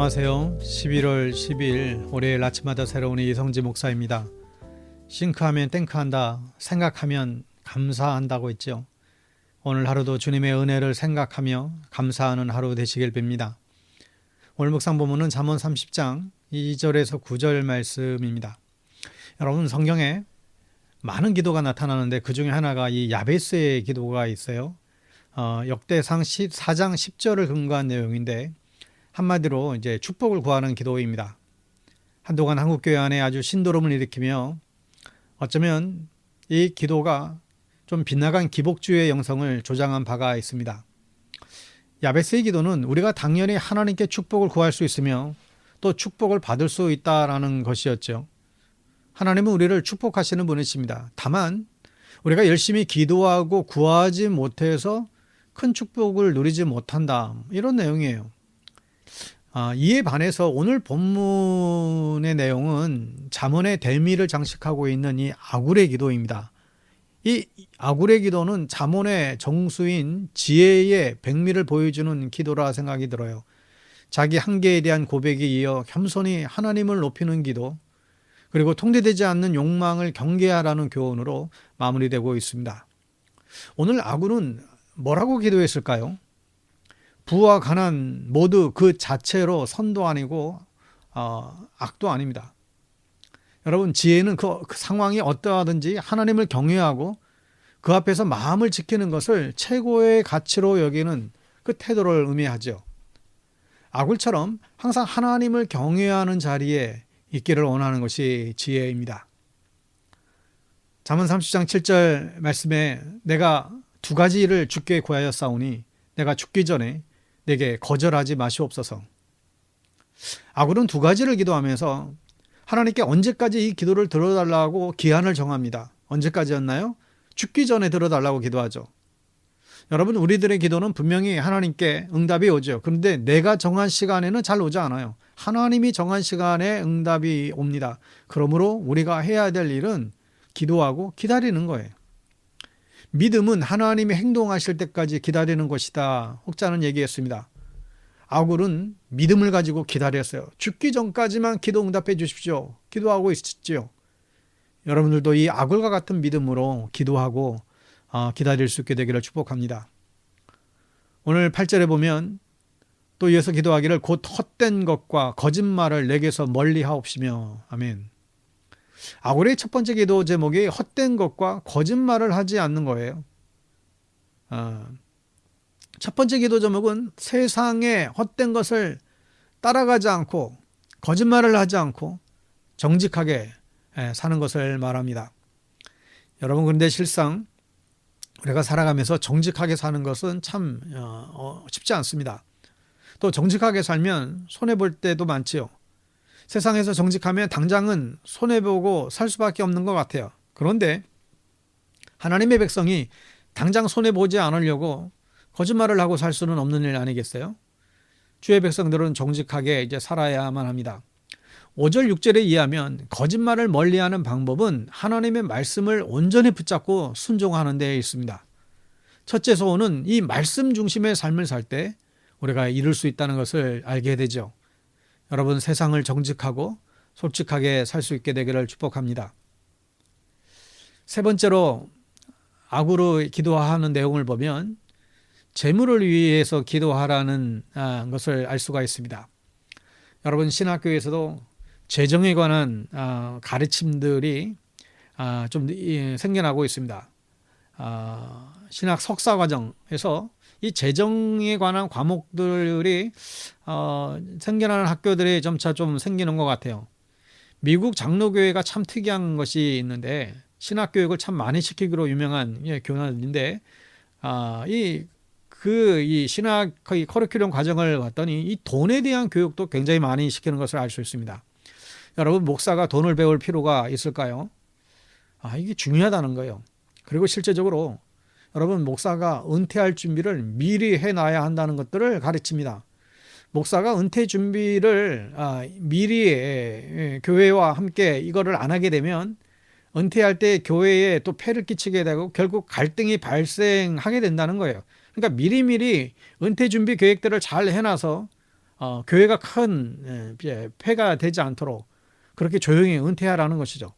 안녕하세요. 11월 12일 월요일 아침마다 새로운 이성지 목사입니다. 싱크하면 땡크한다, 생각하면 감사한다고 했죠. 오늘 하루도 주님의 은혜를 생각하며 감사하는 하루 되시길 빕니다. 오늘 묵상 본문은 잠언 30장 2절에서 9절 말씀입니다. 여러분, 성경에 많은 기도가 나타나는데 그 중에 하나가 이 야베스의 기도가 있어요. 역대상 14장 10절을 근거한 내용인데 한마디로 이제 축복을 구하는 기도입니다. 한동안 한국교회 안에 아주 신도림을 일으키며 어쩌면 이 기도가 좀 빗나간 기복주의 영성을 조장한 바가 있습니다. 야베스의 기도는 우리가 당연히 하나님께 축복을 구할 수 있으며 또 축복을 받을 수 있다라는 것이었죠. 하나님은 우리를 축복하시는 분이십니다. 다만 우리가 열심히 기도하고 구하지 못해서 큰 축복을 누리지 못한다, 이런 내용이에요. 이에 반해서 오늘 본문의 내용은 잠언의 대미를 장식하고 있는 이 아굴의 기도입니다. 이 아굴의 기도는 잠언의 정수인 지혜의 백미를 보여주는 기도라 생각이 들어요. 자기 한계에 대한 고백에 이어 겸손히 하나님을 높이는 기도, 그리고 통제되지 않는 욕망을 경계하라는 교훈으로 마무리되고 있습니다. 오늘 아굴은 뭐라고 기도했을까요? 부와 가난 모두 그 자체로 선도 아니고 악도 아닙니다. 여러분, 지혜는 그 상황이 어떠하든지 하나님을 경외하고 그 앞에서 마음을 지키는 것을 최고의 가치로 여기는 그 태도를 의미하죠. 아굴처럼 항상 하나님을 경외하는 자리에 있기를 원하는 것이 지혜입니다. 잠언 30장 7절 말씀에 내가 두 가지를 주께 구하였사오니 내가 죽기 전에 내게 거절하지 마시옵소서. 아굴은 두 가지를 기도하면서 하나님께 언제까지 이 기도를 들어달라고 기한을 정합니다. 언제까지였나요? 죽기 전에 들어달라고 기도하죠. 여러분, 우리들의 기도는 분명히 하나님께 응답이 오죠. 그런데 내가 정한 시간에는 잘 오지 않아요. 하나님이 정한 시간에 응답이 옵니다. 그러므로 우리가 해야 될 일은 기도하고 기다리는 거예요. 믿음은 하나님이 행동하실 때까지 기다리는 것이다, 혹자는 얘기했습니다. 아굴은 믿음을 가지고 기다렸어요. 죽기 전까지만 기도 응답해 주십시오. 기도하고 있었지요. 여러분들도 이 아굴과 같은 믿음으로 기도하고 기다릴 수 있게 되기를 축복합니다. 오늘 8절에 보면 또 이어서 기도하기를 곧 헛된 것과 거짓말을 내게서 멀리 하옵시며. 아멘. 아굴의 첫 번째 기도 제목이 헛된 것과 거짓말을 하지 않는 거예요. 첫 번째 기도 제목은 세상의 헛된 것을 따라가지 않고 거짓말을 하지 않고 정직하게 사는 것을 말합니다. 여러분, 그런데 실상 우리가 살아가면서 정직하게 사는 것은 참 쉽지 않습니다. 또 정직하게 살면 손해볼 때도 많지요. 세상에서 정직하면 당장은 손해보고 살 수밖에 없는 것 같아요. 그런데 하나님의 백성이 당장 손해보지 않으려고 거짓말을 하고 살 수는 없는 일 아니겠어요? 주의 백성들은 정직하게 이제 살아야만 합니다. 5절 6절에 의하면 거짓말을 멀리하는 방법은 하나님의 말씀을 온전히 붙잡고 순종하는 데 있습니다. 첫째 소원은 이 말씀 중심의 삶을 살 때 우리가 이룰 수 있다는 것을 알게 되죠. 여러분, 세상을 정직하고 솔직하게 살 수 있게 되기를 축복합니다. 세 번째로 아굴이 기도하는 내용을 보면 재물을 위해서 기도하라는 것을 알 수가 있습니다. 여러분, 신학교에서도 재정에 관한 가르침들이 좀 생겨나고 있습니다. 신학 석사 과정에서 이 재정에 관한 과목들이 생겨나는 학교들이 점차 좀 생기는 것 같아요. 미국 장로교회가 참 특이한 것이 있는데 신학교육을 참 많이 시키기로 유명한 교회인데 이 신학 커리큘럼 과정을 봤더니 이 돈에 대한 교육도 굉장히 많이 시키는 것을 알 수 있습니다. 여러분, 목사가 돈을 배울 필요가 있을까요? 이게 중요하다는 거예요. 그리고 실제적으로 여러분, 목사가 은퇴할 준비를 미리 해놔야 한다는 것들을 가르칩니다. 목사가 은퇴 준비를 미리 교회와 함께 이거를 안 하게 되면 은퇴할 때 교회에 또 폐를 끼치게 되고 결국 갈등이 발생하게 된다는 거예요. 그러니까 미리미리 은퇴 준비 계획들을 잘 해놔서 교회가 큰 폐가 되지 않도록 그렇게 조용히 은퇴하라는 것이죠.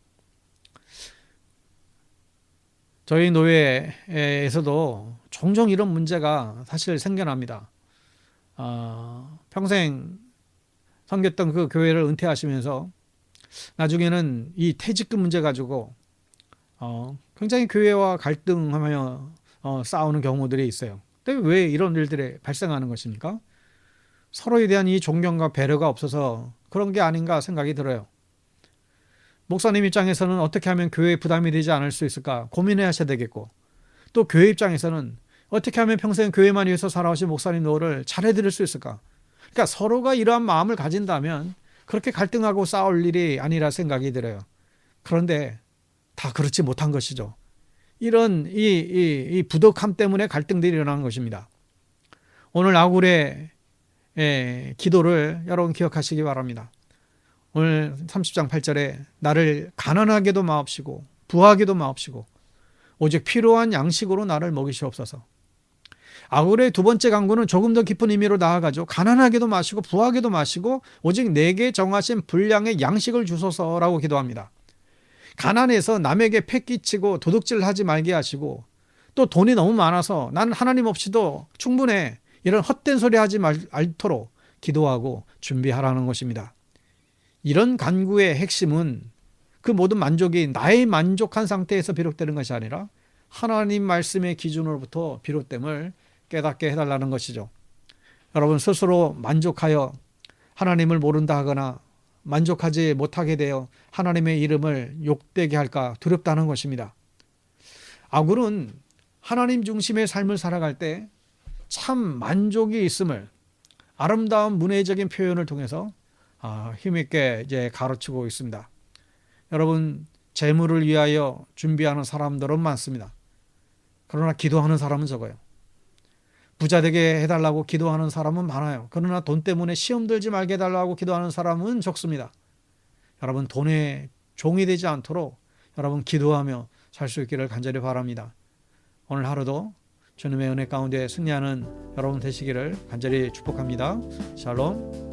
저희 노회에서도 종종 이런 문제가 사실 생겨납니다. 평생 섬겼던 그 교회를 은퇴하시면서 나중에는 이 퇴직금 문제 가지고 굉장히 교회와 갈등하며 싸우는 경우들이 있어요. 근데 왜 이런 일들이 발생하는 것입니까? 서로에 대한 이 존경과 배려가 없어서 그런 게 아닌가 생각이 들어요. 목사님 입장에서는 어떻게 하면 교회에 부담이 되지 않을 수 있을까 고민해 하셔야 되겠고, 또 교회 입장에서는 어떻게 하면 평생 교회만 위해서 살아오신 목사님 노를 잘해드릴 수 있을까. 그러니까 서로가 이러한 마음을 가진다면 그렇게 갈등하고 싸울 일이 아니라 생각이 들어요. 그런데 다 그렇지 못한 것이죠. 이런 이 부덕함 때문에 갈등들이 일어나는 것입니다. 오늘 아굴의 기도를 여러분 기억하시기 바랍니다. 오늘 30장 8절에 나를 가난하게도 마옵시고 부하게도 마옵시고 오직 필요한 양식으로 나를 먹이시옵소서. 아굴의 두 번째 간구는 조금 더 깊은 의미로 나아가죠. 가난하게도 마시고 부하게도 마시고 오직 내게 정하신 분량의 양식을 주소서라고 기도합니다. 가난해서 남에게 패끼치고 도둑질하지 말게 하시고, 또 돈이 너무 많아서 나는 하나님 없이도 충분해, 이런 헛된 소리 하지 않도록 기도하고 준비하라는 것입니다. 이런 간구의 핵심은 그 모든 만족이 나의 만족한 상태에서 비롯되는 것이 아니라 하나님 말씀의 기준으로부터 비롯됨을 깨닫게 해달라는 것이죠. 여러분 스스로 만족하여 하나님을 모른다 하거나 만족하지 못하게 되어 하나님의 이름을 욕되게 할까 두렵다는 것입니다. 아굴은 하나님 중심의 삶을 살아갈 때 참 만족이 있음을 아름다운 문해적인 표현을 통해서 힘있게 이제 가르치고 있습니다. 여러분, 재물을 위하여 준비하는 사람들은 많습니다. 그러나 기도하는 사람은 적어요. 부자 되게 해달라고 기도하는 사람은 많아요. 그러나 돈 때문에 시험 들지 말게 해달라고 기도하는 사람은 적습니다. 여러분, 돈의 종이 되지 않도록 여러분 기도하며 살 수 있기를 간절히 바랍니다. 오늘 하루도 주님의 은혜 가운데 승리하는 여러분 되시기를 간절히 축복합니다. 샬롬.